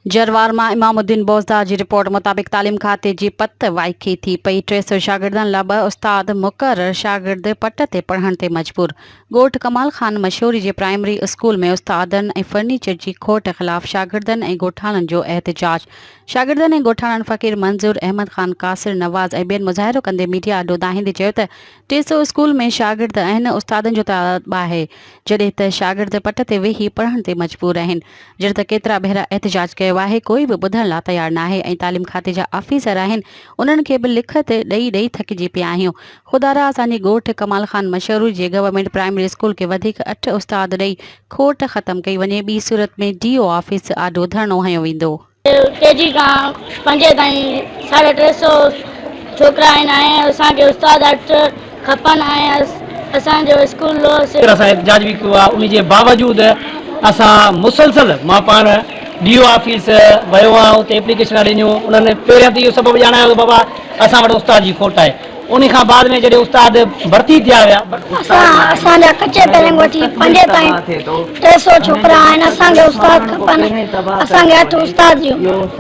जरवार मां इमामुद्दीन बोज़दार जी रिपोर्ट मुताबिक़ तालीम खाते जी पत वाइकी थी पई। 300 शागिर्दनि लाइ 2 उस्ताद मुक़रर, शागिर्द पट ते पढ़ण ते मजबूर। ॻोठ कमाल खान मशहूरी जे प्राइमरी स्कूल में उस्तादनि ऐं फर्नीचर जी खोट ख़िलाफ़ शागिर्दनि ऐं ॻोठाणनि जो एहतिजाज। शागिर्दनि ऐं ॻोठाणनि फ़क़ीर मंज़ूर अहमद ख़ान, कासिर नवाज़ ऐं ॿियनि मुज़ाहिरो कंदे मीडिया अॾो दाहींदे चयो त 300 स्कूल में शागिर्द आहिनि, उस्तादनि जो तइदाद आहे, जॾहिं त शागिर्द पट ते वेही पढ़ण ते मजबूर आहिनि। जॾहिं त केतिरा भेरा एहतिजाज कयो आहे, कोई बि ॿुधण लाइ तयारु नाहे ऐं तालीम खाते जा ऑफिसर आहिनि, उन्हनि खे बि लिखत ॾेई थकिजी पिया आहियूं। ख़ुदारा असांजी ॻोठ कमाल खान मशहूरी जे गवर्नमेंट प्राइमरी स्कूल खे वधीक 8 उस्ताद ॾेई खोट ख़तमु कई वञे। ॿी सूरत में DO ऑफिस आॾो धरणो हयो वेंदो। KG खां 5 ताईं 350 छोकिरा आहिनि ऐं असांखे उस्ताद 8 खपनि ऐं असांजो स्कूल असां एहतिजाज बि कयो आहे। उन जे बावजूदि असां मुसलसल मां पाण DO ऑफिस वियो आहियां, उते एप्लीकेशन ॾिनियूं। उन्हनि पहिरियों त इहो सबबु ॼाणायो त बाबा असां वटि उस्ताद जी खोट आहे। उन खां बाद में जॾहिं उस्ताद भर्ती थिया हुआ, असांजा कचे ताईं वठी 5 ताईं 300 छोकिरा आहिनि, असांखे उस्ताद खपनि, असांखे 8 उस्ताद ॾियो।